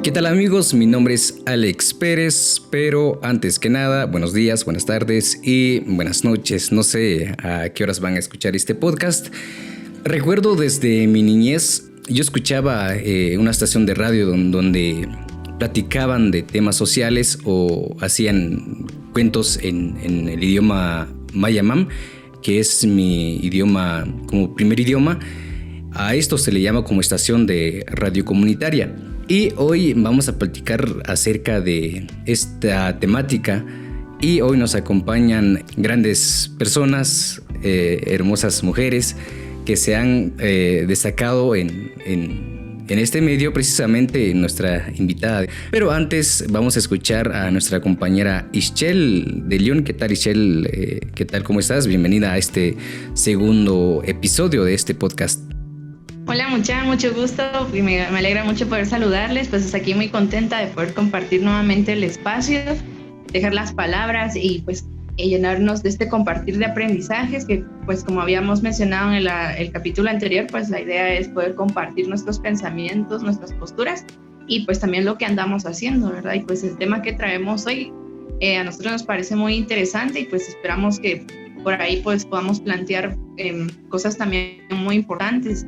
¿Qué tal amigos? Mi nombre es Alex Pérez, pero antes que nada, buenos días, buenas tardes y buenas noches. No sé a qué horas van a escuchar este podcast. Recuerdo desde mi niñez, yo escuchaba una estación de radio donde platicaban de temas sociales o hacían cuentos en el idioma mayamam, que es mi idioma como primer idioma. A esto se le llama como estación de radio comunitaria. Y hoy vamos a platicar acerca de esta temática y hoy nos acompañan grandes personas, hermosas mujeres que se han destacado en este medio, precisamente nuestra invitada. Pero antes vamos a escuchar a nuestra compañera Ischel de León. ¿Qué tal, Ischel? ¿Qué tal? ¿Cómo estás? Bienvenida a este segundo episodio de este podcast. Hola, mucho gusto y me alegra mucho poder saludarles, pues hasta aquí muy contenta de poder compartir nuevamente el espacio, dejar las palabras y pues llenarnos de este compartir de aprendizajes que pues como habíamos mencionado en el capítulo anterior, pues la idea es poder compartir nuestros pensamientos, nuestras posturas y pues también lo que andamos haciendo, ¿verdad? Y pues el tema que traemos hoy a nosotros nos parece muy interesante y pues esperamos que por ahí pues podamos plantear cosas también muy importantes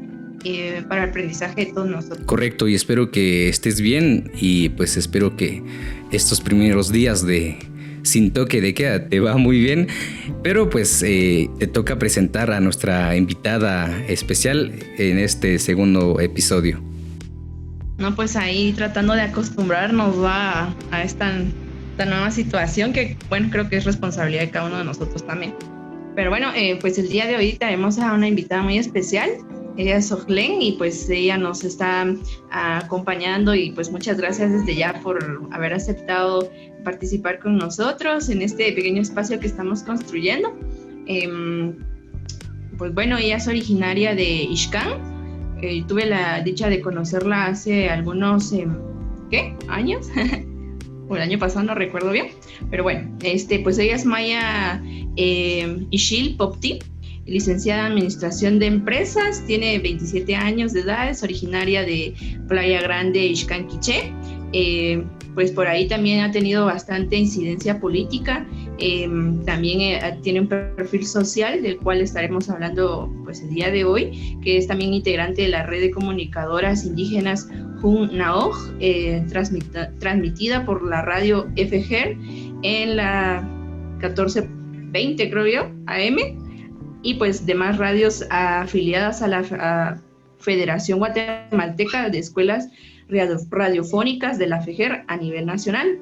para el aprendizaje de todos nosotros. Correcto, y espero que estés bien y pues espero que estos primeros días de Sin Toque de Queda te va muy bien, pero pues te toca presentar a nuestra invitada especial en este segundo episodio. No, pues ahí tratando de acostumbrarnos a esta nueva situación que bueno, creo que es responsabilidad de cada uno de nosotros también. Pero bueno, pues el día de hoy tenemos a una invitada muy especial. Ella es Ojlen y pues ella nos está acompañando y pues muchas gracias desde ya por haber aceptado participar con nosotros en este pequeño espacio que estamos construyendo. Pues bueno, ella es originaria de Ixcán. Tuve la dicha de conocerla hace algunos años o el año pasado, no recuerdo bien, pero bueno, pues ella es Maya Ixil Popti, licenciada en Administración de Empresas, tiene 27 años de edad, es originaria de Playa Grande, Ixcán Quiché. Pues por ahí también ha tenido bastante incidencia política, también tiene un perfil social del cual estaremos hablando pues el día de hoy, que es también integrante de la red de comunicadoras indígenas Jun Naoj, transmitida por la radio FGER en la 1420 creo yo, AM, y pues demás radios afiliadas a la Federación Guatemalteca de Escuelas Radiofónicas de la FGER a nivel nacional.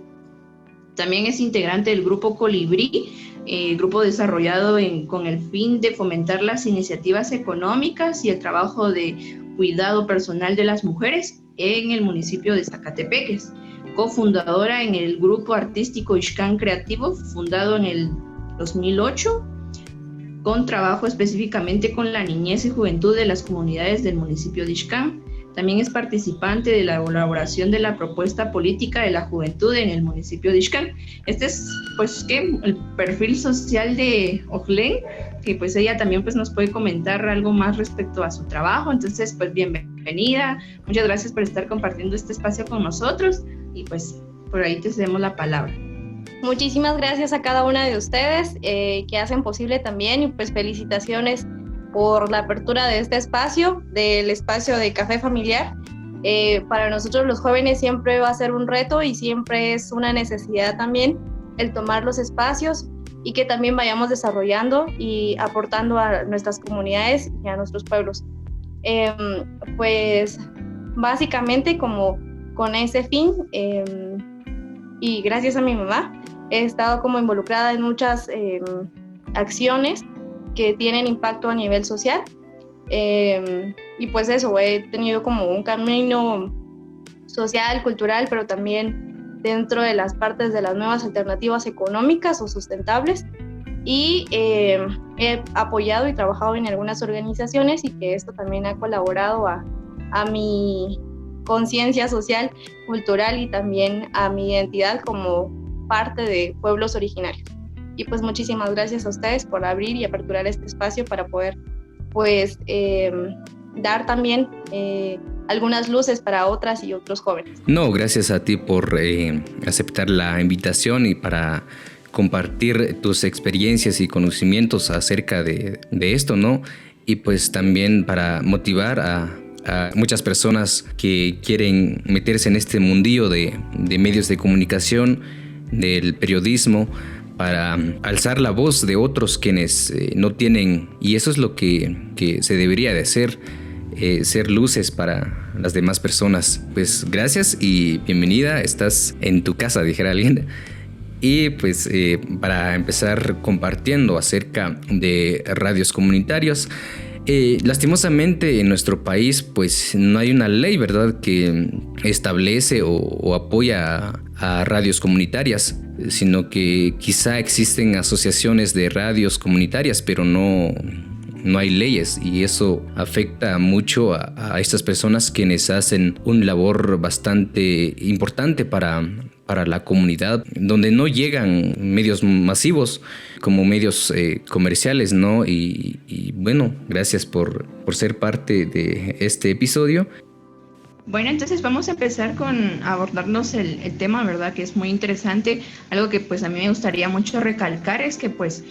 También es integrante del Grupo Colibrí, grupo desarrollado con el fin de fomentar las iniciativas económicas y el trabajo de cuidado personal de las mujeres en el municipio de Zacatepeques. Cofundadora en el Grupo Artístico Ixcán Creativo, fundado en el 2008, con trabajo específicamente con la niñez y juventud de las comunidades del municipio de Ixcán. También es participante de la elaboración de la propuesta política de la juventud en el municipio de Ixcán. Este es pues el perfil social de Ojlen, que pues ella también pues nos puede comentar algo más respecto a su trabajo. Entonces pues bienvenida, muchas gracias por estar compartiendo este espacio con nosotros y pues por ahí te cedemos la palabra. Muchísimas gracias a cada una de ustedes que hacen posible también y pues felicitaciones por la apertura de este espacio, del espacio de Café Familiar. Para nosotros los jóvenes siempre va a ser un reto y siempre es una necesidad también el tomar los espacios y que también vayamos desarrollando y aportando a nuestras comunidades y a nuestros pueblos. Pues básicamente como con ese fin y gracias a mi mamá he estado como involucrada en muchas acciones que tienen impacto a nivel social y pues eso, he tenido como un camino social, cultural, pero también dentro de las partes de las nuevas alternativas económicas o sustentables y he apoyado y trabajado en algunas organizaciones y que esto también ha colaborado a mi conciencia social, cultural y también a mi identidad como parte de pueblos originarios. Y pues muchísimas gracias a ustedes por abrir y aperturar este espacio para poder pues dar también algunas luces para otras y otros jóvenes. No, gracias a ti por aceptar la invitación y para compartir tus experiencias y conocimientos acerca de esto, ¿no? Y pues también para motivar a muchas personas que quieren meterse en este mundillo de medios de comunicación, del periodismo, para alzar la voz de otros quienes no tienen, y eso es lo que se debería de hacer, ser luces para las demás personas. Pues gracias y bienvenida, estás en tu casa, dijera alguien. Y pues para empezar compartiendo acerca de radios comunitarios, lastimosamente en nuestro país pues no hay una ley, ¿verdad?, que establece o apoya a radios comunitarias, sino que quizá existen asociaciones de radios comunitarias, pero no hay leyes, y eso afecta mucho a estas personas quienes hacen una labor bastante importante para la comunidad, donde no llegan medios masivos como medios comerciales, ¿no? Y bueno, gracias por ser parte de este episodio. Bueno, entonces vamos a empezar con abordarnos el tema, ¿verdad? Que es muy interesante. Algo que pues a mí me gustaría mucho recalcar es que pues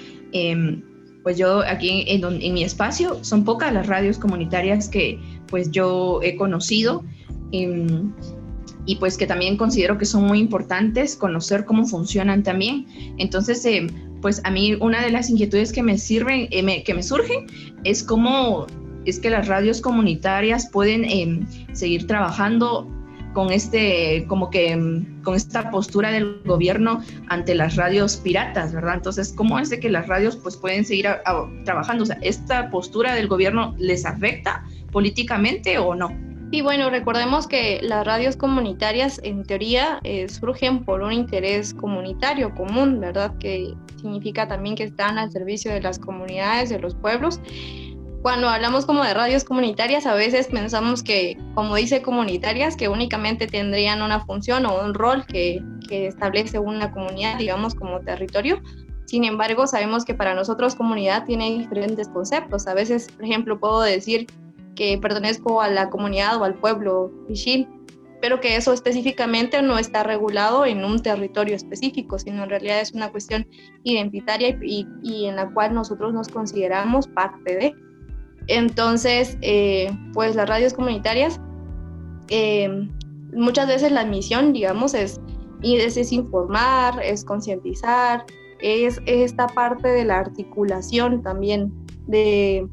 yo aquí en mi espacio son pocas las radios comunitarias que pues yo he conocido, y pues que también considero que son muy importantes conocer cómo funcionan también. Entonces, pues a mí una de las inquietudes que me surgen es cómo es que las radios comunitarias pueden seguir trabajando con con esta postura del gobierno ante las radios piratas, ¿verdad? Entonces, ¿cómo es de que las radios pues pueden seguir trabajando? O sea, ¿esta postura del gobierno les afecta políticamente o no? Y bueno, recordemos que las radios comunitarias en teoría surgen por un interés comunitario común, ¿verdad? Que significa también que están al servicio de las comunidades, de los pueblos. Cuando hablamos como de radios comunitarias, a veces pensamos que, como dice comunitarias, que únicamente tendrían una función o un rol que establece una comunidad, digamos, como territorio. Sin embargo, sabemos que para nosotros comunidad tiene diferentes conceptos. A veces, por ejemplo, puedo decir que pertenezco a la comunidad o al pueblo Ixil, pero que eso específicamente no está regulado en un territorio específico, sino en realidad es una cuestión identitaria y en la cual nosotros nos consideramos parte de. Entonces, pues las radios comunitarias, muchas veces la misión, digamos, es informar, es concientizar, es esta parte de la articulación también de,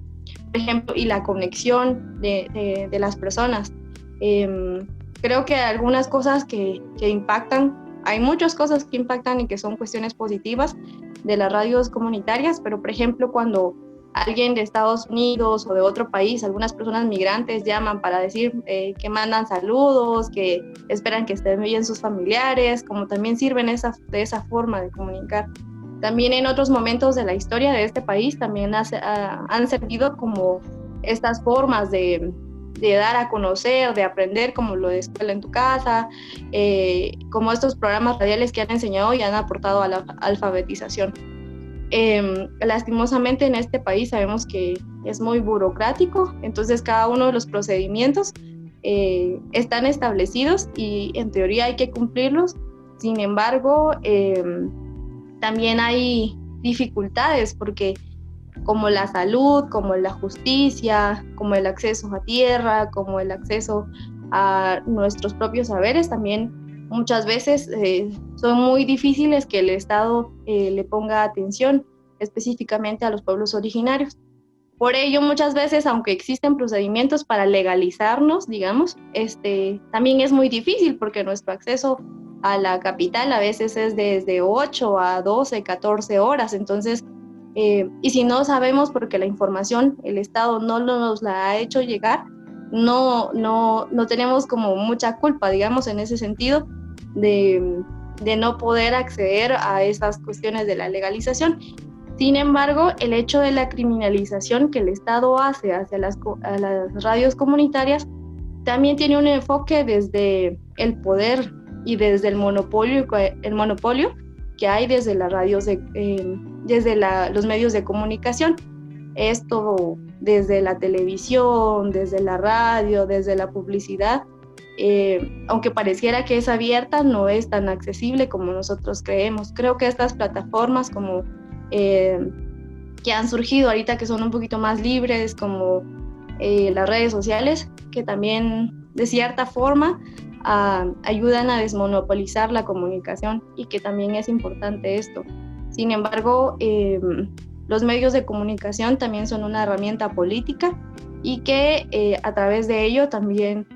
por ejemplo, y la conexión de las personas. Creo que algunas cosas que impactan, hay muchas cosas que impactan y que son cuestiones positivas de las radios comunitarias, pero por ejemplo cuando alguien de Estados Unidos o de otro país, algunas personas migrantes llaman para decir que mandan saludos, que esperan que estén bien sus familiares, como también sirven de esa forma de comunicar. También en otros momentos de la historia de este país también han servido como estas formas de dar a conocer, de aprender, como lo de Escuela en tu Casa, como estos programas radiales que han enseñado y han aportado a la alfabetización. Lastimosamente en este país sabemos que es muy burocrático, entonces cada uno de los procedimientos están establecidos y en teoría hay que cumplirlos. Sin embargo, también hay dificultades porque como la salud, como la justicia, como el acceso a tierra, como el acceso a nuestros propios saberes, también muchas veces son muy difíciles que el Estado le ponga atención específicamente a los pueblos originarios. Por ello, muchas veces, aunque existen procedimientos para legalizarnos, digamos, también es muy difícil porque nuestro acceso a la capital a veces es desde 8 a 12, 14 horas. Entonces, y si no sabemos porque la información el Estado no nos la ha hecho llegar, no tenemos como mucha culpa, digamos, en ese sentido de no poder acceder a esas cuestiones de la legalización. Sin embargo, el hecho de la criminalización que el Estado hace hacia las radios comunitarias también tiene un enfoque desde el poder y desde el monopolio que hay desde las radios, desde los medios de comunicación. esto desde la televisión, desde la radio, desde la publicidad, aunque pareciera que es abierta, no es tan accesible como nosotros creemos. Creo que estas plataformas como que han surgido ahorita, que son un poquito más libres, como las redes sociales, que también de cierta forma ayudan a desmonopolizar la comunicación, y que también es importante esto. Sin embargo, los medios de comunicación también son una herramienta política, y que a través de ello también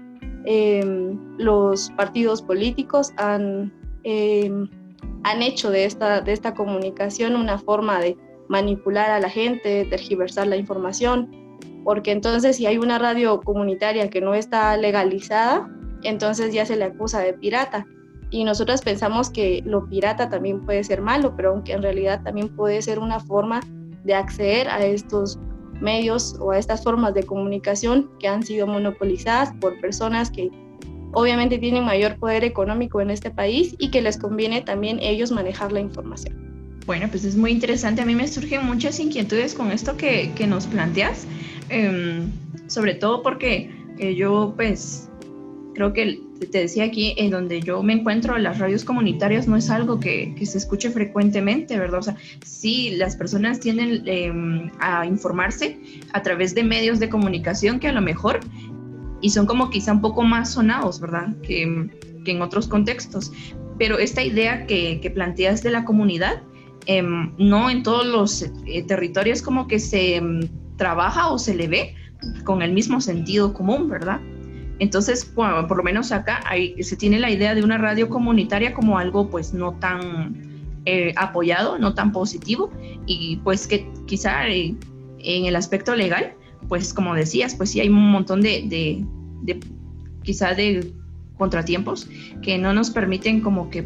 los partidos políticos han hecho de esta comunicación una forma de manipular a la gente, tergiversar la información, porque entonces si hay una radio comunitaria que no está legalizada, entonces ya se le acusa de pirata. Y nosotros pensamos que lo pirata también puede ser malo, pero aunque en realidad también puede ser una forma de acceder a estos medios o a estas formas de comunicación que han sido monopolizadas por personas que obviamente tienen mayor poder económico en este país y que les conviene también ellos manejar la información. Bueno, pues es muy interesante. A mí me surgen muchas inquietudes con esto que nos planteas, sobre todo porque yo pues creo que te decía aquí, en donde yo me encuentro, las radios comunitarias no es algo que se escuche frecuentemente, ¿verdad? O sea, sí, las personas tienden a informarse a través de medios de comunicación que a lo mejor, y son como quizá un poco más sonados, ¿verdad? Que en otros contextos. Pero esta idea que planteas de la comunidad, no en todos los territorios como que se trabaja o se le ve con el mismo sentido común, ¿verdad? Entonces, bueno, por lo menos acá se tiene la idea de una radio comunitaria como algo pues no tan apoyado, no tan positivo, y pues que quizá en el aspecto legal, pues como decías, pues sí hay un montón de quizá de contratiempos que no nos permiten como que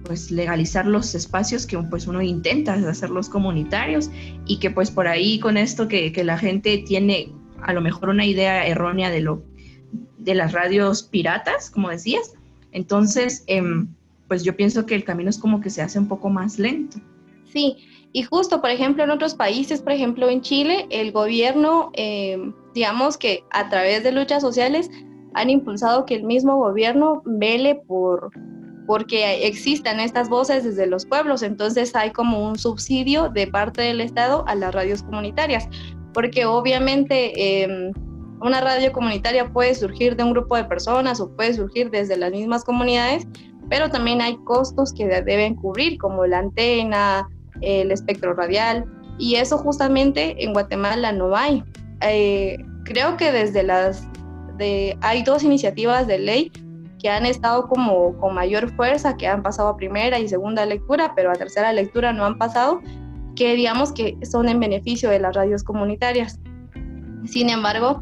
pues legalizar los espacios que pues uno intenta hacerlos comunitarios, y que pues por ahí con esto que la gente tiene a lo mejor una idea errónea de las radios piratas, como decías. Entonces, pues yo pienso que el camino es como que se hace un poco más lento. Sí, y justo, por ejemplo, en otros países, por ejemplo, en Chile, el gobierno, digamos que a través de luchas sociales, han impulsado que el mismo gobierno vele porque existan estas voces desde los pueblos. Entonces hay como un subsidio de parte del Estado a las radios comunitarias, porque obviamente una radio comunitaria puede surgir de un grupo de personas o puede surgir desde las mismas comunidades, pero también hay costos que deben cubrir, como la antena, el espectro radial, y eso justamente en Guatemala no hay. Creo que hay 2 iniciativas de ley que han estado como con mayor fuerza, que han pasado a primera y segunda lectura, pero a tercera lectura no han pasado, que digamos que son en beneficio de las radios comunitarias. Sin embargo,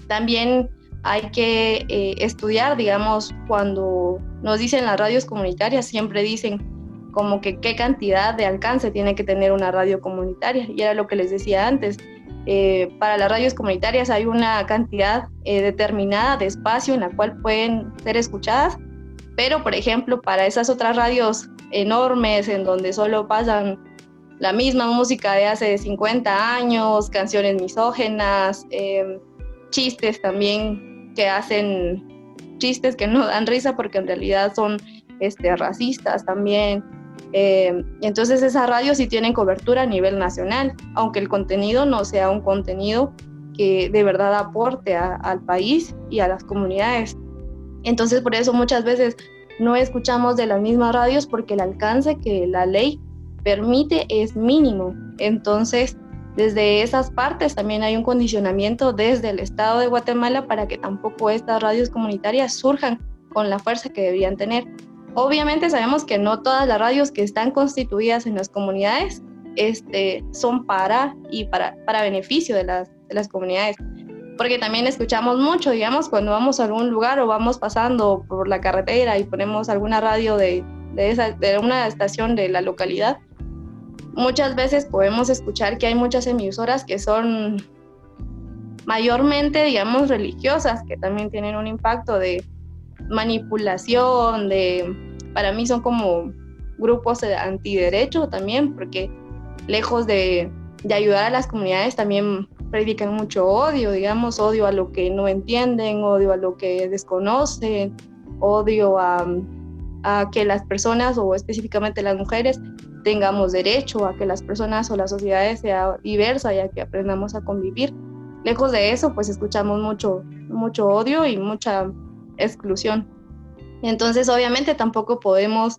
también hay que estudiar, digamos, cuando nos dicen las radios comunitarias, siempre dicen como que qué cantidad de alcance tiene que tener una radio comunitaria, y era lo que les decía antes. Para las radios comunitarias hay una cantidad determinada de espacio en la cual pueden ser escuchadas, pero por ejemplo para esas otras radios enormes en donde solo pasan la misma música de hace 50 años, canciones misógenas, chistes también que hacen chistes que no dan risa porque en realidad son racistas también. Entonces esas radios sí tienen cobertura a nivel nacional, aunque el contenido no sea un contenido que de verdad aporte al país y a las comunidades. Entonces por eso muchas veces no escuchamos de las mismas radios, porque el alcance que la ley permite es mínimo. Entonces desde esas partes también hay un condicionamiento desde el Estado de Guatemala para que tampoco estas radios comunitarias surjan con la fuerza que deberían tener. Obviamente sabemos que no todas las radios que están constituidas en las comunidades son para beneficio de las comunidades, porque también escuchamos mucho, digamos, cuando vamos a algún lugar o vamos pasando por la carretera y ponemos alguna radio de una estación de la localidad. Muchas veces podemos escuchar que hay muchas emisoras que son mayormente, digamos, religiosas, que también tienen un impacto de manipulación, para mí son como grupos antiderecho también, porque lejos de de ayudar a las comunidades, también predican mucho odio, digamos, odio a lo que no entienden, odio a lo que desconocen, odio a que las personas, o específicamente las mujeres, tengamos derecho a que las personas o la sociedad sea diversa y a que aprendamos a convivir. Lejos de eso, pues escuchamos mucho odio y mucha exclusión. Entonces, obviamente, tampoco podemos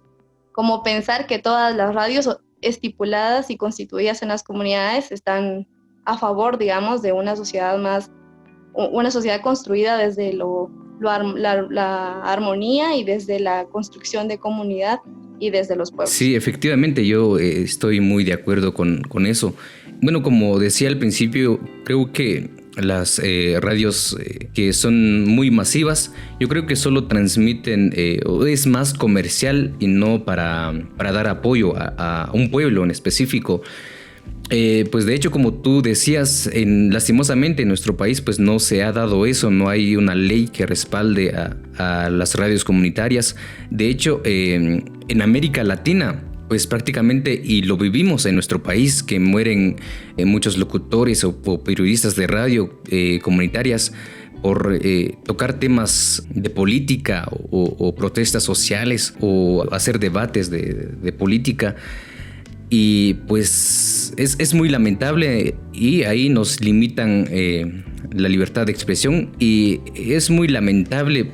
como pensar que todas las radios estipuladas y constituidas en las comunidades están a favor, digamos, de una sociedad construida desde la armonía y desde la construcción de comunidad y desde los pueblos. Sí, efectivamente, yo estoy muy de acuerdo con eso. Bueno, como decía al principio, creo que las radios que son muy masivas, yo creo que solo transmiten, o es más comercial y no para dar apoyo a un pueblo en específico. Pues de hecho, como tú decías, lastimosamente en nuestro país pues no se ha dado eso, no hay una ley que respalde a las radios comunitarias. De hecho, en América Latina, pues prácticamente, y lo vivimos en nuestro país, que mueren muchos locutores o periodistas de radio comunitarias por tocar temas de política o protestas sociales o hacer debates de política. Y pues es muy lamentable, y ahí nos limitan la libertad de expresión, y es muy lamentable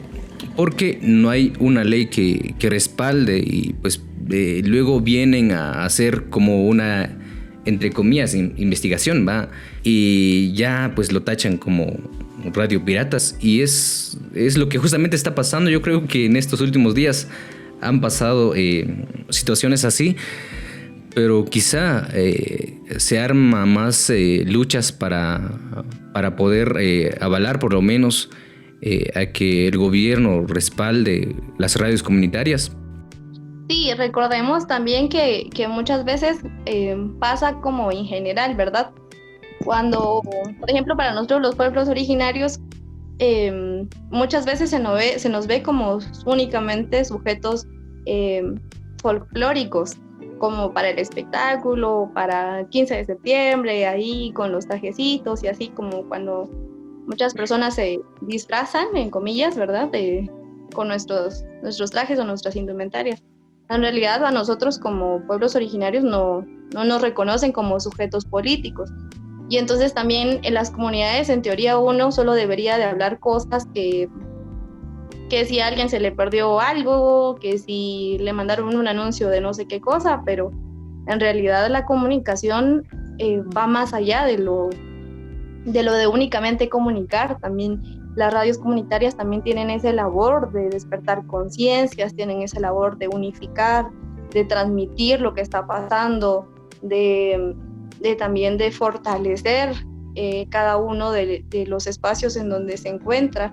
porque no hay una ley que respalde, y pues luego vienen a hacer como una, entre comillas, investigación, ¿va? Y ya pues lo tachan como radio piratas, y es lo que justamente está pasando. Yo creo que en estos últimos días han pasado situaciones así, pero quizá se arma más luchas para poder avalar por lo menos a que el gobierno respalde las radios comunitarias. Sí, recordemos también que muchas veces pasa como en general, ¿verdad? Cuando, por ejemplo, para nosotros los pueblos originarios, muchas veces se nos ve como únicamente sujetos folclóricos, como para el espectáculo, para 15 de septiembre, ahí con los trajecitos y así, como cuando muchas personas se disfrazan, en comillas, ¿verdad?, con nuestros trajes o nuestras indumentarias. En realidad, a nosotros como pueblos originarios no nos reconocen como sujetos políticos. Y entonces también en las comunidades, en teoría, uno solo debería de hablar cosas que si a alguien se le perdió algo, que si le mandaron un anuncio de no sé qué cosa, pero en realidad la comunicación va más allá de lo de únicamente comunicar. También las radios comunitarias también tienen esa labor de despertar conciencias, tienen esa labor de unificar, de transmitir lo que está pasando, de también de fortalecer cada uno de los espacios en donde se encuentra.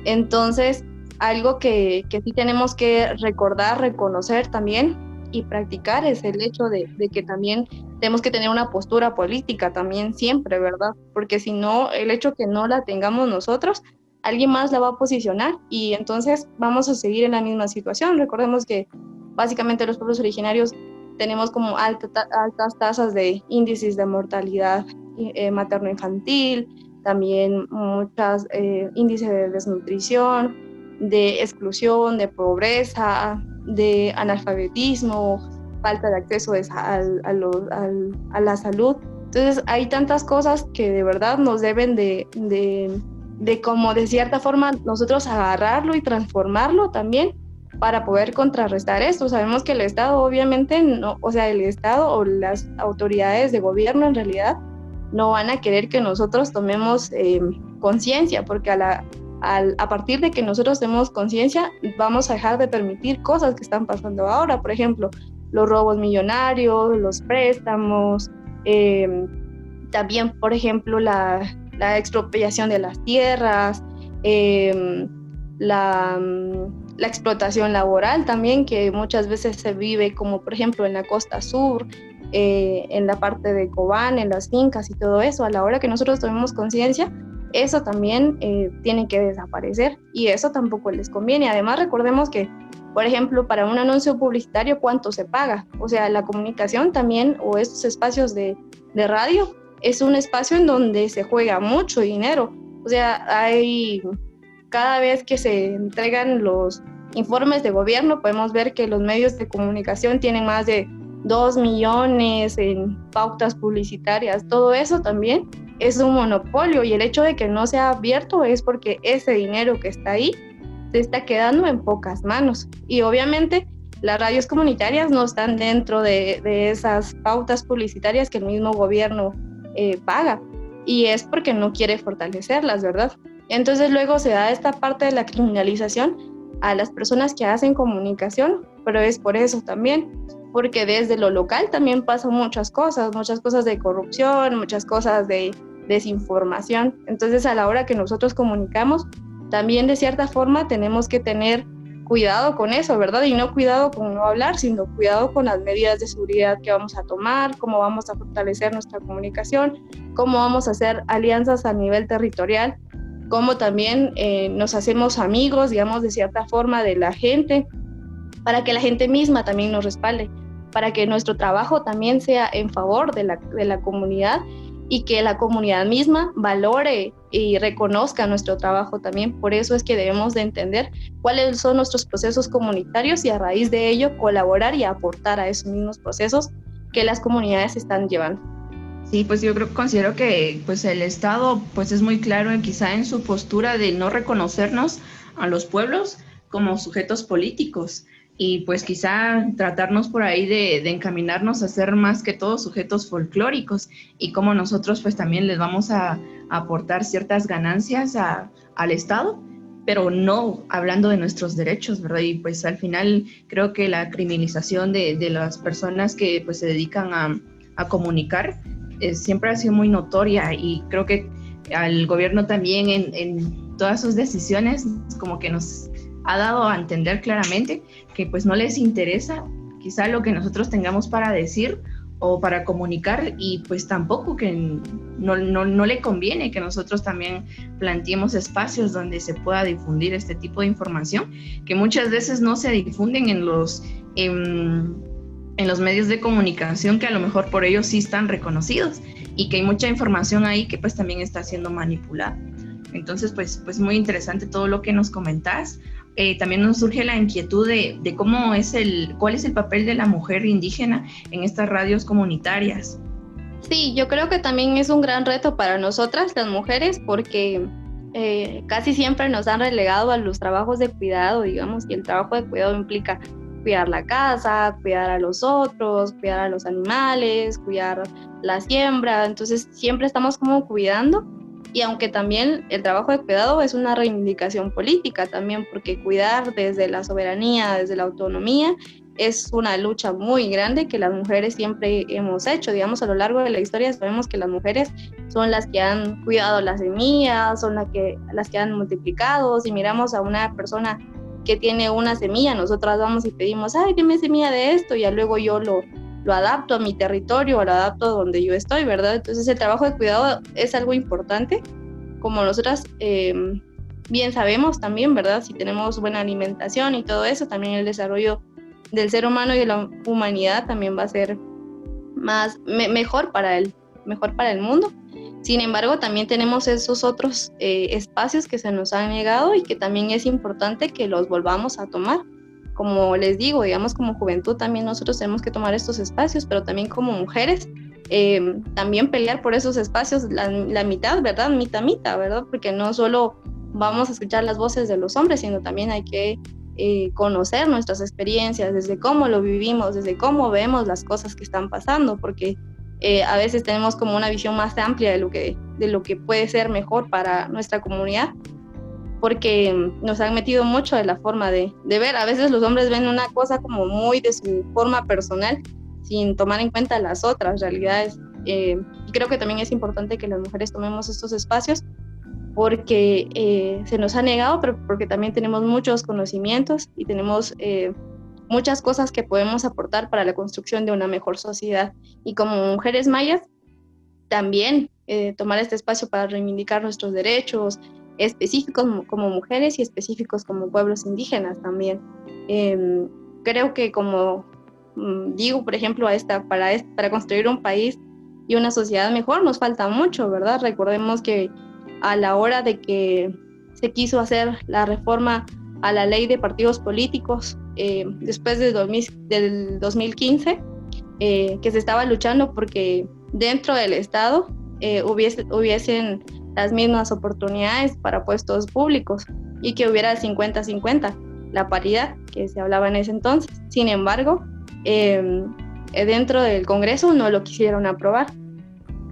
Entonces, algo que sí tenemos que recordar, reconocer también y practicar es el hecho de que también tenemos que tener una postura política también siempre, ¿verdad? Porque si no, el hecho que no la tengamos nosotros, alguien más la va a posicionar y entonces vamos a seguir en la misma situación. Recordemos que básicamente los pueblos originarios tenemos como altas tasas de índices de mortalidad materno-infantil, también muchos índices de desnutrición, de exclusión, de pobreza, de analfabetismo, falta de acceso a la salud. Entonces hay tantas cosas que de verdad nos deben de como de cierta forma nosotros agarrarlo y transformarlo también para poder contrarrestar esto. Sabemos que el Estado obviamente no, o sea, el Estado o las autoridades de gobierno en realidad no van a querer que nosotros tomemos conciencia, porque a partir de que nosotros tenemos conciencia, vamos a dejar de permitir cosas que están pasando ahora. Por ejemplo, los robos millonarios, los préstamos, también, por ejemplo, la expropiación de las tierras, la explotación laboral también, que muchas veces se vive, como por ejemplo en la costa sur, en la parte de Cobán, en las fincas y todo eso. A la hora que nosotros tomemos conciencia, eso también tiene que desaparecer y eso tampoco les conviene. Además, recordemos que, por ejemplo, para un anuncio publicitario, ¿cuánto se paga? O sea, la comunicación también, o estos espacios de radio, es un espacio en donde se juega mucho dinero. O sea, cada vez que se entregan los informes de gobierno, podemos ver que los medios de comunicación tienen más de 2 millones en pautas publicitarias. Todo eso también es un monopolio, y el hecho de que no sea abierto es porque ese dinero que está ahí se está quedando en pocas manos. Y obviamente las radios comunitarias no están dentro de esas pautas publicitarias que el mismo gobierno paga, y es porque no quiere fortalecerlas, ¿verdad? Entonces luego se da esta parte de la criminalización a las personas que hacen comunicación, pero es por eso también, porque desde lo local también pasan muchas cosas de corrupción, muchas cosas de desinformación. Entonces, a la hora que nosotros comunicamos, también de cierta forma tenemos que tener cuidado con eso, ¿verdad? Y no cuidado con no hablar, sino cuidado con las medidas de seguridad que vamos a tomar, cómo vamos a fortalecer nuestra comunicación, cómo vamos a hacer alianzas a nivel territorial, cómo también nos hacemos amigos, digamos, de cierta forma de la gente, para que la gente misma también nos respalde, para que nuestro trabajo también sea en favor de la comunidad, y que la comunidad misma valore y reconozca nuestro trabajo también. Por eso es que debemos de entender cuáles son nuestros procesos comunitarios y a raíz de ello colaborar y aportar a esos mismos procesos que las comunidades están llevando. Sí, pues yo considero que pues el Estado pues es muy claro quizá en su postura de no reconocernos a los pueblos como sujetos políticos, y pues quizá tratarnos por ahí de encaminarnos a ser más que todo sujetos folclóricos, y cómo nosotros pues también les vamos a aportar ciertas ganancias al Estado, pero no hablando de nuestros derechos, ¿verdad? Y pues al final creo que la criminalización de las personas que pues se dedican a comunicar siempre ha sido muy notoria, y creo que al gobierno también en todas sus decisiones como que nos ha dado a entender claramente que pues no les interesa quizá lo que nosotros tengamos para decir o para comunicar, y pues tampoco que no le conviene que nosotros también planteemos espacios donde se pueda difundir este tipo de información que muchas veces no se difunden en los medios de comunicación, que a lo mejor por ellos sí están reconocidos, y que hay mucha información ahí que pues también está siendo manipulada. Entonces pues muy interesante todo lo que nos comentás. También nos surge la inquietud de cuál es el papel de la mujer indígena en estas radios comunitarias. Sí, yo creo que también es un gran reto para nosotras, las mujeres, porque casi siempre nos han relegado a los trabajos de cuidado, digamos, y el trabajo de cuidado implica cuidar la casa, cuidar a los otros, cuidar a los animales, cuidar la siembra. Entonces siempre estamos como cuidando. Y aunque también el trabajo de cuidado es una reivindicación política también, porque cuidar desde la soberanía, desde la autonomía, es una lucha muy grande que las mujeres siempre hemos hecho. Digamos, a lo largo de la historia sabemos que las mujeres son las que han cuidado las semillas, son las que han multiplicado. Si miramos a una persona que tiene una semilla, nosotras vamos y pedimos, ay, dime semilla de esto, y ya luego yo lo adapto a mi territorio, o lo adapto a donde yo estoy, ¿verdad? Entonces el trabajo de cuidado es algo importante, como nosotras bien sabemos también, ¿verdad? Si tenemos buena alimentación y todo eso, también el desarrollo del ser humano y de la humanidad también va a ser mejor para el mundo. Sin embargo, también tenemos esos otros espacios que se nos han negado y que también es importante que los volvamos a tomar. Como les digo, digamos, como juventud también nosotros tenemos que tomar estos espacios, pero también como mujeres, también pelear por esos espacios, la mitad, ¿verdad? Mitad, ¿verdad? Porque no solo vamos a escuchar las voces de los hombres, sino también hay que conocer nuestras experiencias, desde cómo lo vivimos, desde cómo vemos las cosas que están pasando, porque a veces tenemos como una visión más amplia de lo que puede ser mejor para nuestra comunidad, porque nos han metido mucho de la forma de ver. A veces los hombres ven una cosa como muy de su forma personal, sin tomar en cuenta las otras realidades. Y creo que también es importante que las mujeres tomemos estos espacios, porque se nos ha negado, pero porque también tenemos muchos conocimientos y tenemos muchas cosas que podemos aportar para la construcción de una mejor sociedad. Y como mujeres mayas, también tomar este espacio para reivindicar nuestros derechos específicos como mujeres y específicos como pueblos indígenas también. Creo que como digo, por ejemplo, para construir un país y una sociedad mejor, nos falta mucho, ¿verdad? Recordemos que a la hora de que se quiso hacer la reforma a la ley de partidos políticos, después del 2015, que se estaba luchando porque dentro del Estado hubiesen las mismas oportunidades para puestos públicos y que hubiera el 50-50, la paridad que se hablaba en ese entonces. Sin embargo, dentro del Congreso no lo quisieron aprobar.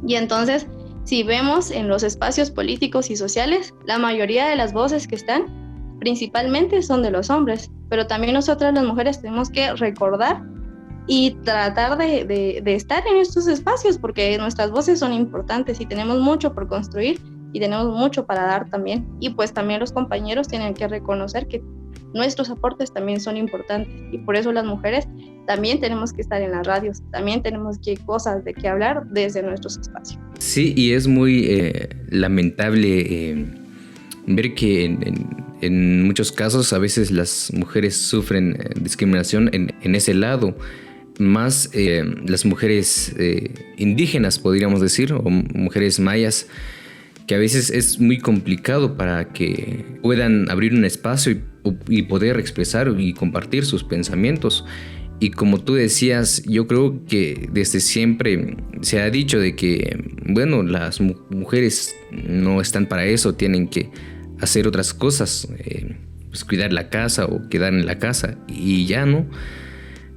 Y entonces, si vemos en los espacios políticos y sociales, la mayoría de las voces que están principalmente son de los hombres, pero también nosotras las mujeres tenemos que recordar y tratar de estar en estos espacios, porque nuestras voces son importantes y tenemos mucho por construir y tenemos mucho para dar también. Y pues también los compañeros tienen que reconocer que nuestros aportes también son importantes, y por eso las mujeres también tenemos que estar en las radios, también tenemos cosas de qué hablar desde nuestros espacios. Sí, y es muy lamentable ver que en muchos casos a veces las mujeres sufren discriminación en ese lado, más las mujeres indígenas, podríamos decir, o mujeres mayas, que a veces es muy complicado para que puedan abrir un espacio y poder expresar y compartir sus pensamientos. Y como tú decías, yo creo que desde siempre se ha dicho de que, bueno, las mujeres no están para eso, tienen que hacer otras cosas, pues cuidar la casa o quedar en la casa y ya, ¿no?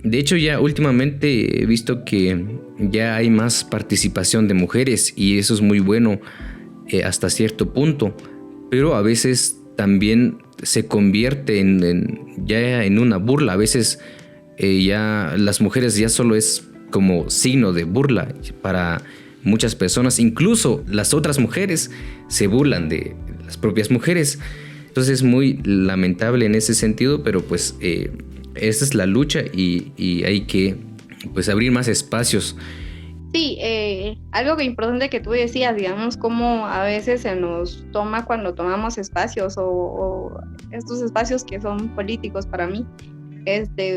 De hecho, ya últimamente he visto que ya hay más participación de mujeres y eso es muy bueno hasta cierto punto, pero a veces también se convierte ya en una burla. A veces ya las mujeres ya solo es como signo de burla para muchas personas. Incluso las otras mujeres se burlan de las propias mujeres. Entonces es muy lamentable en ese sentido, pero pues esta es la lucha y hay que pues abrir más espacios. Sí, algo que importante que tú decías, digamos, como a veces se nos toma cuando tomamos espacios o estos espacios que son políticos para mí,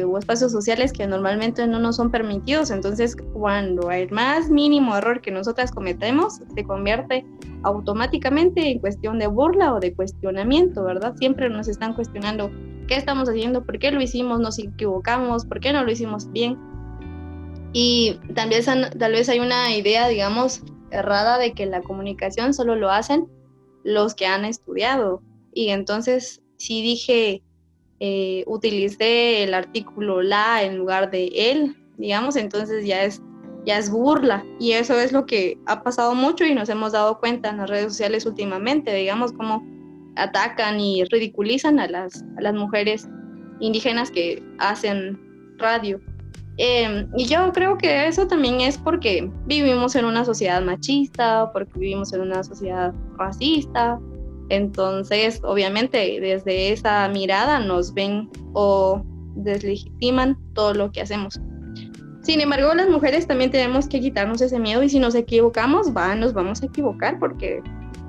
o espacios sociales que normalmente no nos son permitidos. Entonces, cuando el más mínimo error que nosotras cometemos se convierte automáticamente en cuestión de burla o de cuestionamiento, ¿verdad? Siempre nos están cuestionando qué estamos haciendo, por qué lo hicimos, nos equivocamos, por qué no lo hicimos bien. Y tal vez hay una idea, digamos, errada de que la comunicación solo lo hacen los que han estudiado. Y entonces, si dije, utilicé el artículo la en lugar de él, digamos, entonces ya es burla. Y eso es lo que ha pasado mucho y nos hemos dado cuenta en las redes sociales últimamente, digamos, cómo atacan y ridiculizan a las mujeres indígenas que hacen radio. Y yo creo que eso también es porque vivimos en una sociedad machista, porque vivimos en una sociedad racista. Entonces, obviamente, desde esa mirada nos ven o deslegitiman todo lo que hacemos. Sin embargo, las mujeres también tenemos que quitarnos ese miedo, y si nos equivocamos, nos vamos a equivocar, porque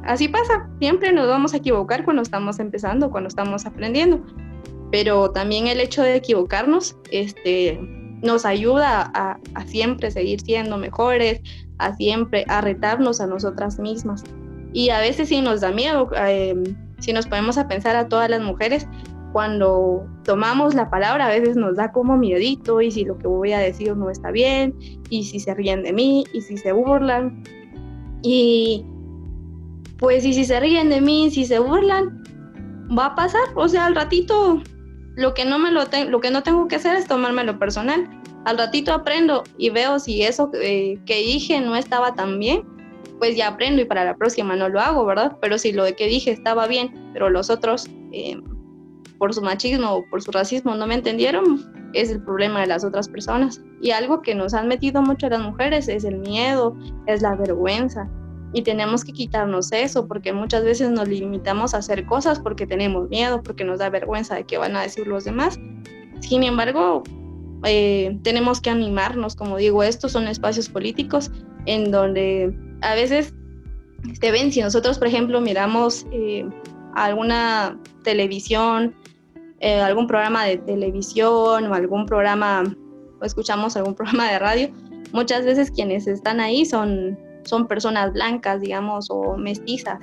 así pasa. Siempre nos vamos a equivocar cuando estamos empezando, cuando estamos aprendiendo. Pero también el hecho de equivocarnos, nos ayuda a siempre seguir siendo mejores, a retarnos a nosotras mismas. Y a veces sí nos da miedo, si nos ponemos a pensar a todas las mujeres, cuando tomamos la palabra a veces nos da como miedito, y si lo que voy a decir no está bien, y si se ríen de mí, y si se burlan. Y pues y si se ríen de mí, si se burlan, va a pasar, o sea, al ratito lo que no tengo que hacer es tomármelo personal. Al ratito aprendo y veo si eso que dije no estaba tan bien, pues ya aprendo y para la próxima no lo hago, ¿verdad? Pero si lo que dije estaba bien, pero los otros por su machismo o por su racismo no me entendieron, es el problema de las otras personas. Y algo que nos han metido mucho a las mujeres es el miedo, es la vergüenza. Y tenemos que quitarnos eso, porque muchas veces nos limitamos a hacer cosas porque tenemos miedo, porque nos da vergüenza de qué van a decir los demás. Sin embargo, tenemos que animarnos, como digo, estos son espacios políticos en donde a veces se ven, si nosotros, por ejemplo, miramos alguna televisión, algún programa de televisión o escuchamos algún programa de radio, muchas veces quienes están ahí son personas blancas, digamos, o mestizas.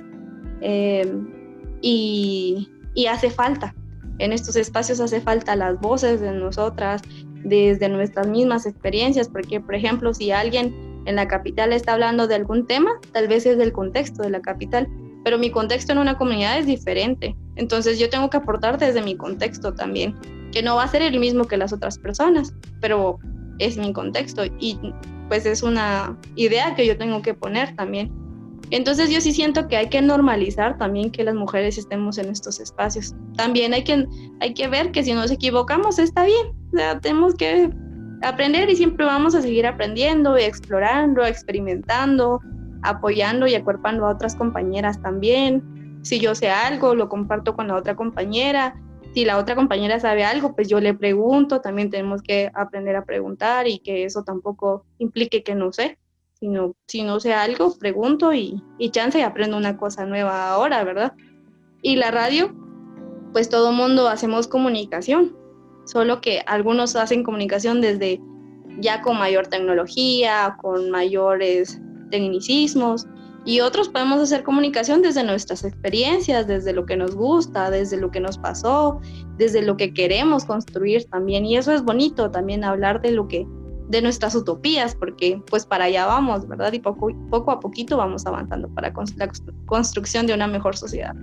Y hace falta, en estos espacios hace falta las voces de nosotras, desde nuestras mismas experiencias, porque, por ejemplo, si alguien en la capital está hablando de algún tema, tal vez es del contexto de la capital, pero mi contexto en una comunidad es diferente. Entonces yo tengo que aportar desde mi contexto también, que no va a ser el mismo que las otras personas, pero es mi contexto y pues es una idea que yo tengo que poner también. Entonces yo sí siento que hay que normalizar también que las mujeres estemos en estos espacios. También hay que ver que si nos equivocamos está bien, o sea, tenemos que aprender y siempre vamos a seguir aprendiendo y explorando, experimentando, apoyando y acuerpando a otras compañeras también. Si yo sé algo, lo comparto con la otra compañera. Si la otra compañera sabe algo, pues yo le pregunto. También tenemos que aprender a preguntar y que eso tampoco implique que no sé, sino si no sé algo, pregunto y chance y aprendo una cosa nueva ahora, ¿verdad? Y la radio, pues todo mundo hacemos comunicación, solo que algunos hacen comunicación desde ya con mayor tecnología, con mayores tecnicismos, y otros podemos hacer comunicación desde nuestras experiencias, desde lo que nos gusta, desde lo que nos pasó, desde lo que queremos construir también, y eso es bonito también, hablar de nuestras utopías, porque pues para allá vamos, ¿verdad? Y poco a poquito vamos avanzando para la construcción de una mejor sociedad.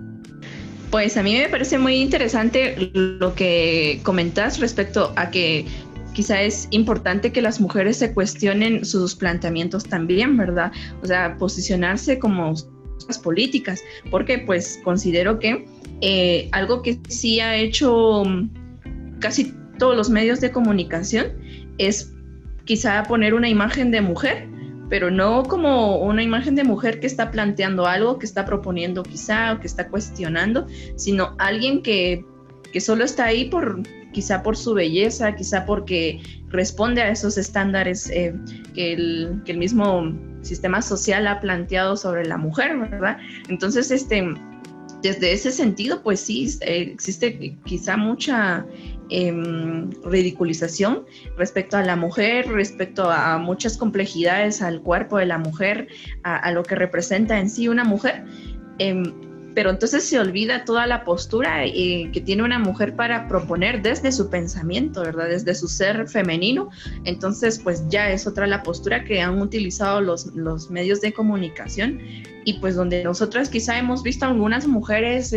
Pues a mí me parece muy interesante lo que comentas respecto a que quizá es importante que las mujeres se cuestionen sus planteamientos también, ¿verdad? O sea, posicionarse como políticas, porque pues considero que algo que sí ha hecho casi todos los medios de comunicación es quizá poner una imagen de mujer, pero no como una imagen de mujer que está planteando algo, que está proponiendo quizá, o que está cuestionando, sino alguien que solo está ahí quizá por su belleza, quizá porque responde a esos estándares que el mismo sistema social ha planteado sobre la mujer, ¿verdad? Entonces, desde ese sentido, pues sí, existe quizá mucha ridiculización respecto a la mujer, respecto a muchas complejidades al cuerpo de la mujer, a lo que representa en sí una mujer, pero entonces se olvida toda la postura que tiene una mujer para proponer desde su pensamiento, ¿verdad? Desde su ser femenino. Entonces, pues ya es otra la postura que han utilizado los medios de comunicación, y pues donde nosotras quizá hemos visto algunas mujeres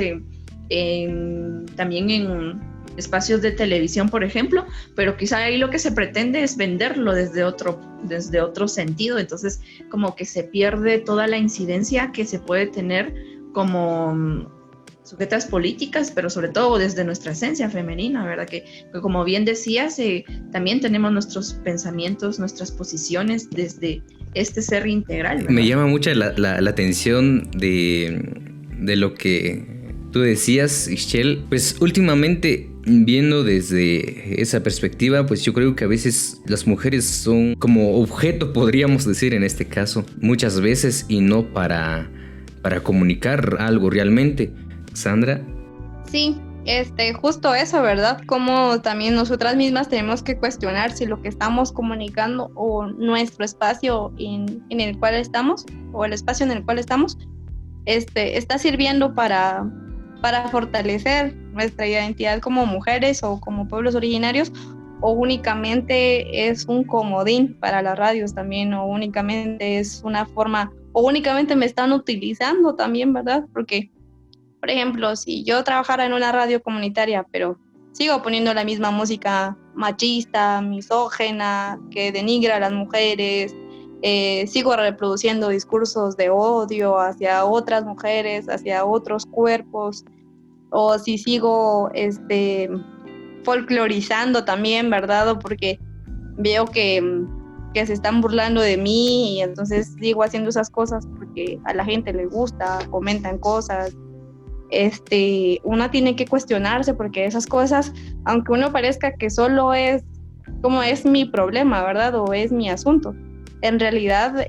también en espacios de televisión, por ejemplo, pero quizá ahí lo que se pretende es venderlo desde otro sentido. Entonces como que se pierde toda la incidencia que se puede tener como sujetas políticas, pero sobre todo desde nuestra esencia femenina, ¿verdad? Que como bien decías, también tenemos nuestros pensamientos, nuestras posiciones desde este ser integral, ¿verdad? Me llama mucho la atención de lo que tú decías, Ixchel. Pues últimamente, viendo desde esa perspectiva, pues yo creo que a veces las mujeres son como objeto, podríamos decir en este caso, muchas veces, y no para comunicar algo realmente. Sandra. Sí, justo eso, ¿verdad? Como también nosotras mismas tenemos que cuestionar si lo que estamos comunicando o nuestro espacio en el cual estamos, o el espacio en el cual estamos, está sirviendo para fortalecer nuestra identidad como mujeres o como pueblos originarios, o únicamente es un comodín para las radios también, o únicamente es una forma, o únicamente me están utilizando también, ¿verdad? Porque, por ejemplo, si yo trabajara en una radio comunitaria, pero sigo poniendo la misma música machista, misógena, que denigra a las mujeres, sigo reproduciendo discursos de odio hacia otras mujeres, hacia otros cuerpos, o si sigo folclorizando también, ¿verdad? O porque veo que se están burlando de mí y entonces sigo haciendo esas cosas porque a la gente le gusta, comentan cosas. Uno tiene que cuestionarse, porque esas cosas, aunque uno parezca que solo es como es mi problema, ¿verdad? O es mi asunto, en realidad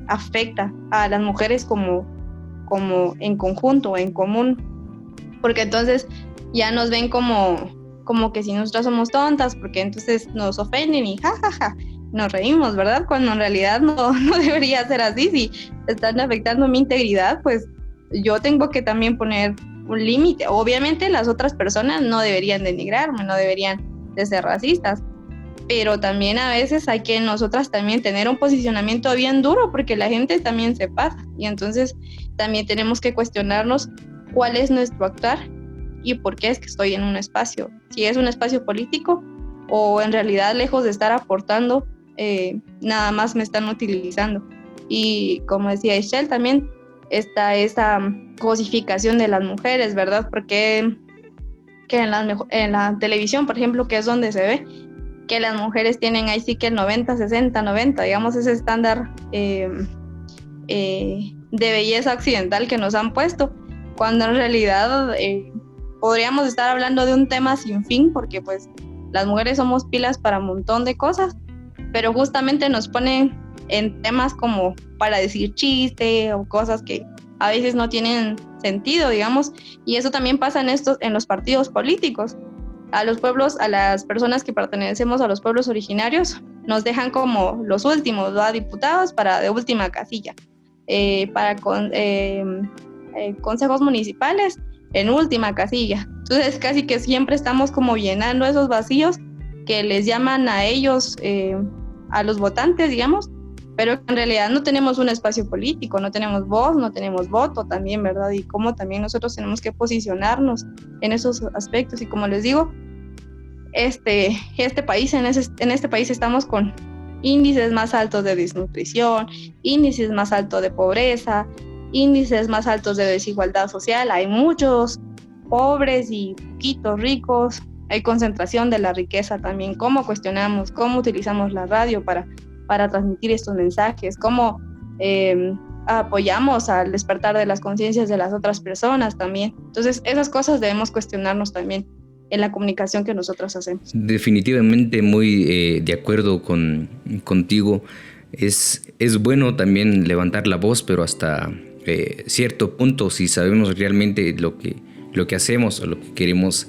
afecta a las mujeres como en conjunto, en común, porque entonces ya nos ven como que si nosotras somos tontas, porque entonces nos ofenden y jajaja, nos reímos, ¿verdad? Cuando en realidad no debería ser así. Si están afectando mi integridad, pues yo tengo que también poner un límite. Obviamente las otras personas no deberían denigrarme, no deberían de ser racistas, pero también a veces hay que nosotras también tener un posicionamiento bien duro, porque la gente también se pasa, y entonces también tenemos que cuestionarnos cuál es nuestro actuar y por qué es que estoy en un espacio, si es un espacio político o en realidad, lejos de estar aportando, nada más me están utilizando. Y como decía Ishel, también está esa cosificación de las mujeres, ¿verdad? Porque que en la televisión, por ejemplo, que es donde se ve que las mujeres tienen ahí sí que el 90, 60, 90, digamos, ese estándar de belleza occidental que nos han puesto, cuando en realidad podríamos estar hablando de un tema sin fin, porque pues las mujeres somos pilas para un montón de cosas, pero justamente nos ponen en temas como para decir chiste o cosas que a veces no tienen sentido, digamos, y eso también pasa en los partidos políticos. A los pueblos, a las personas que pertenecemos a los pueblos originarios, nos dejan como los últimos, ¿no? Diputados de última casilla, consejos municipales en última casilla. Entonces casi que siempre estamos como llenando esos vacíos que les llaman a ellos, a los votantes, digamos, pero en realidad no tenemos un espacio político, no tenemos voz, no tenemos voto también, ¿verdad? Y cómo también nosotros tenemos que posicionarnos en esos aspectos. Y como les digo, este país, en este país estamos con índices más altos de desnutrición, índices más altos de pobreza, índices más altos de desigualdad social. Hay muchos pobres y poquitos ricos, hay concentración de la riqueza también. ¿Cómo cuestionamos, cómo utilizamos la radio para transmitir estos mensajes? ¿Cómo apoyamos al despertar de las conciencias de las otras personas también? Entonces, esas cosas debemos cuestionarnos también en la comunicación que nosotros hacemos. Definitivamente muy de acuerdo contigo. Es bueno también levantar la voz, pero hasta cierto punto, si sabemos realmente lo que hacemos o lo que queremos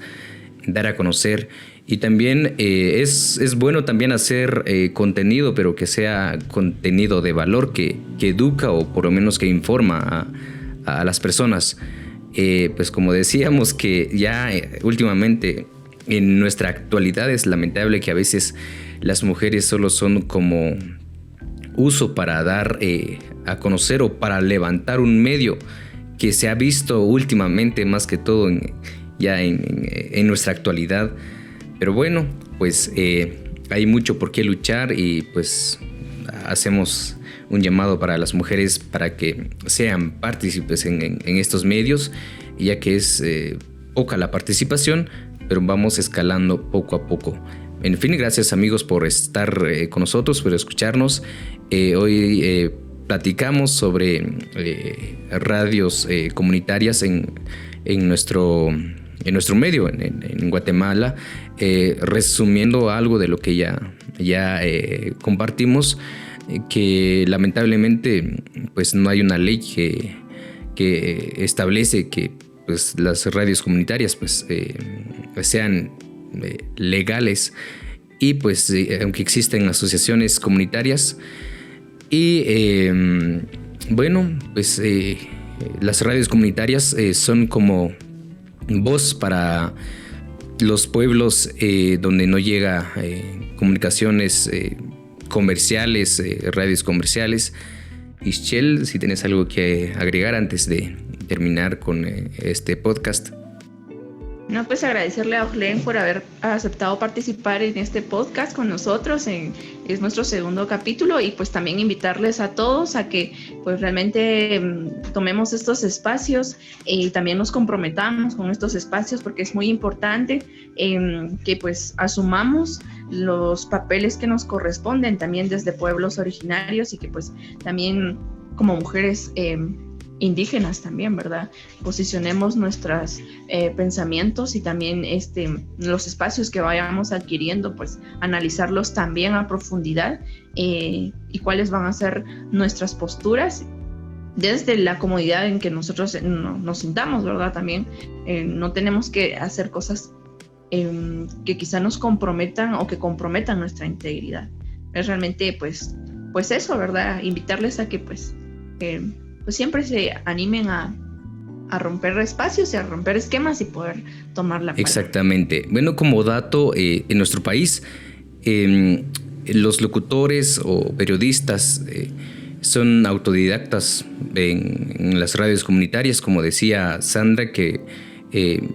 dar a conocer. Y también es bueno también hacer contenido, pero que sea contenido de valor, que educa o por lo menos que informa a las personas. Pues como decíamos, que ya últimamente en nuestra actualidad es lamentable que a veces las mujeres solo son como uso para dar a conocer o para levantar un medio que se ha visto últimamente más que todo en nuestra actualidad. Pero bueno, pues hay mucho por qué luchar, y pues hacemos un llamado para las mujeres para que sean partícipes en estos medios, ya que es poca la participación, pero vamos escalando poco a poco. En fin, gracias amigos por estar con nosotros, por escucharnos. Hoy platicamos sobre radios comunitarias en nuestro medio, en Guatemala, resumiendo algo de lo que ya compartimos, que lamentablemente pues no hay una ley que establece que pues las radios comunitarias pues sean legales, y pues aunque existen asociaciones comunitarias y bueno, pues las radios comunitarias son como voz para los pueblos donde no llega comunicaciones comerciales, radios comerciales. Ishel, si tienes algo que agregar antes de terminar con este podcast. No, pues agradecerle a Ohlén por haber aceptado participar en este podcast con nosotros. Es nuestro segundo capítulo, y pues también invitarles a todos a que pues realmente tomemos estos espacios y también nos comprometamos con estos espacios, porque es muy importante que pues asumamos los papeles que nos corresponden también desde pueblos originarios, y que pues también como mujeres indígenas también, ¿verdad? Posicionemos nuestros pensamientos, y también los espacios que vayamos adquiriendo, pues analizarlos también a profundidad, y cuáles van a ser nuestras posturas desde la comodidad en que nosotros nos sintamos, ¿verdad? También no tenemos que hacer cosas que quizá nos comprometan o que comprometan nuestra integridad. es realmente pues eso, ¿verdad? Invitarles a que pues siempre se animen a romper espacios y a romper esquemas y poder tomar la palabra. Exactamente. Bueno, como dato, en nuestro país, los locutores o periodistas son autodidactas en las radios comunitarias, como decía Sandra, que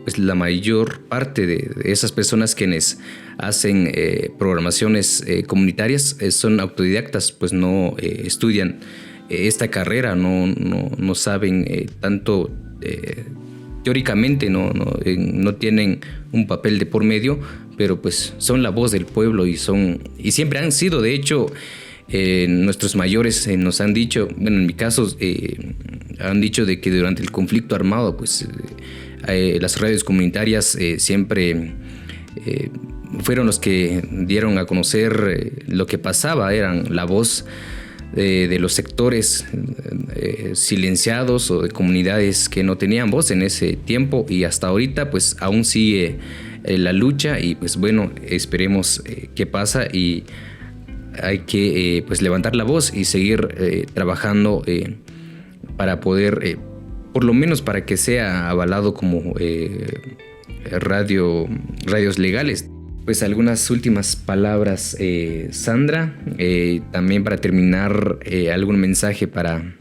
pues la mayor parte de esas personas quienes hacen programaciones comunitarias son autodidactas, pues no estudian esta carrera, no saben tanto teóricamente, no tienen un papel de por medio, pero pues son la voz del pueblo y siempre han sido. De hecho, nuestros mayores nos han dicho, bueno, en mi caso han dicho de que durante el conflicto armado pues las radios comunitarias siempre fueron los que dieron a conocer lo que pasaba, eran la voz de los sectores silenciados o de comunidades que no tenían voz en ese tiempo, y hasta ahorita pues aún sigue la lucha, y pues bueno, esperemos qué pasa, y hay que pues levantar la voz y seguir trabajando para poder, por lo menos para que sea avalado como radios legales. Pues algunas últimas palabras, Sandra, también para terminar, algún mensaje para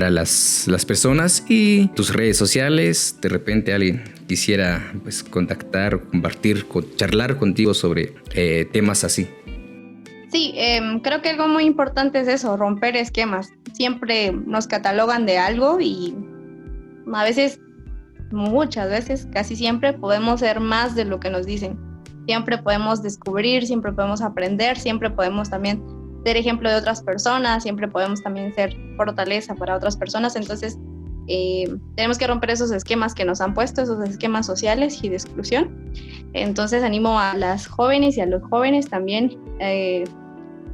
las personas y tus redes sociales. De repente alguien quisiera pues contactar, compartir, charlar contigo sobre temas así. Sí, creo que algo muy importante es eso, romper esquemas. Siempre nos catalogan de algo y a veces, muchas veces, casi siempre podemos ser más de lo que nos dicen. Siempre podemos descubrir, siempre podemos aprender, siempre podemos también ser ejemplo de otras personas, siempre podemos también ser fortaleza para otras personas. Entonces, tenemos que romper esos esquemas que nos han puesto, esos esquemas sociales y de exclusión. Entonces, animo a las jóvenes y a los jóvenes también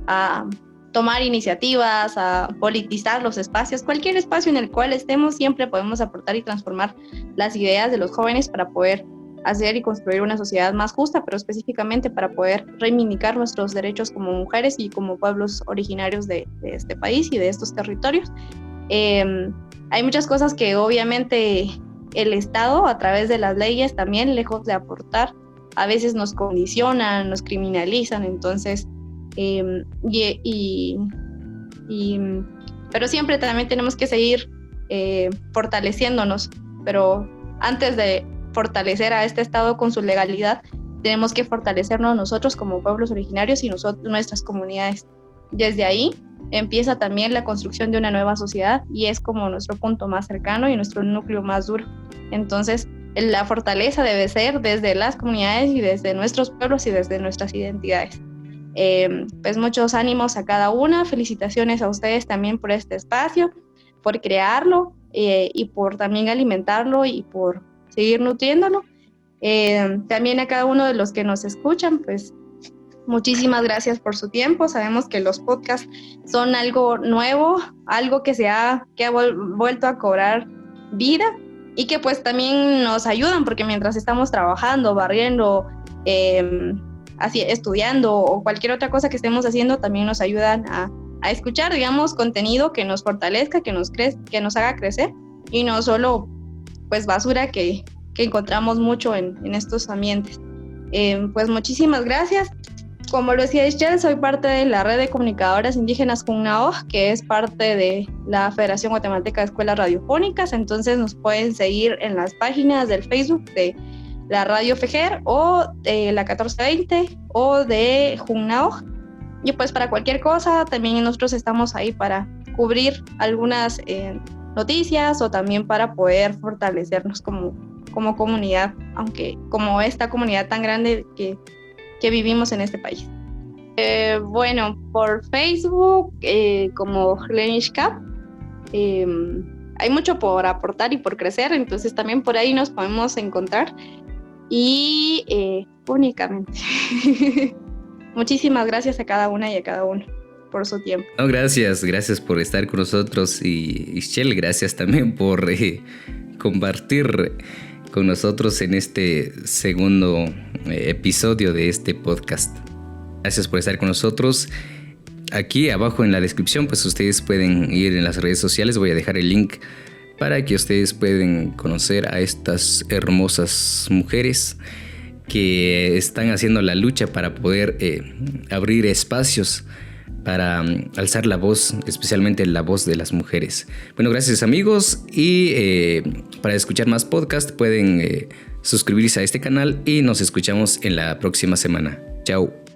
a tomar iniciativas, a politizar los espacios. Cualquier espacio en el cual estemos, siempre podemos aportar y transformar las ideas de los jóvenes para poder hacer y construir una sociedad más justa, pero específicamente para poder reivindicar nuestros derechos como mujeres y como pueblos originarios de este país y de estos territorios. Hay muchas cosas que obviamente el Estado, a través de las leyes, también lejos de aportar, a veces nos condicionan, nos criminalizan. Entonces, pero siempre también tenemos que seguir fortaleciéndonos, pero antes de fortalecer a este Estado con su legalidad, tenemos que fortalecernos nosotros como pueblos originarios y nuestras comunidades. Desde ahí empieza también la construcción de una nueva sociedad, y es como nuestro punto más cercano y nuestro núcleo más duro. Entonces, la fortaleza debe ser desde las comunidades y desde nuestros pueblos y desde nuestras identidades. Pues muchos ánimos a cada una, felicitaciones a ustedes también por este espacio, por crearlo y por también alimentarlo y por seguir nutriéndolo. También a cada uno de los que nos escuchan, pues muchísimas gracias por su tiempo. Sabemos que los podcasts son algo nuevo, algo que ha vuelto a cobrar vida, y que pues también nos ayudan, porque mientras estamos trabajando, barriendo, estudiando o cualquier otra cosa que estemos haciendo, también nos ayudan a escuchar, digamos, contenido que nos fortalezca, que nos haga crecer, y no solo pues basura que encontramos mucho en estos ambientes. Pues muchísimas gracias. Como lo decía Ischel, soy parte de la red de comunicadoras indígenas Junaoj, que es parte de la Federación Guatemalteca de Escuelas Radiofónicas. Entonces nos pueden seguir en las páginas del Facebook de la Radio FEJER o de la 1420 o de Junaoj. Y pues para cualquier cosa, también nosotros estamos ahí para cubrir algunas noticias, o también para poder fortalecernos como comunidad, aunque como esta comunidad tan grande que vivimos en este país. Bueno, por Facebook, como Lenish Cap, hay mucho por aportar y por crecer, entonces también por ahí nos podemos encontrar. Y únicamente. Muchísimas gracias a cada una y a cada uno por su tiempo. No, gracias por estar con nosotros, y Ischel, gracias también por compartir con nosotros en este segundo episodio de este podcast. Gracias por estar con nosotros. aquí abajo en la descripción, pues ustedes pueden ir en las redes sociales. Voy a dejar el link para que ustedes puedan conocer a estas hermosas mujeres que están haciendo la lucha para poder abrir espacios para alzar la voz, especialmente la voz de las mujeres. Bueno, gracias amigos, y para escuchar más podcast pueden suscribirse a este canal y nos escuchamos en la próxima semana. Chao.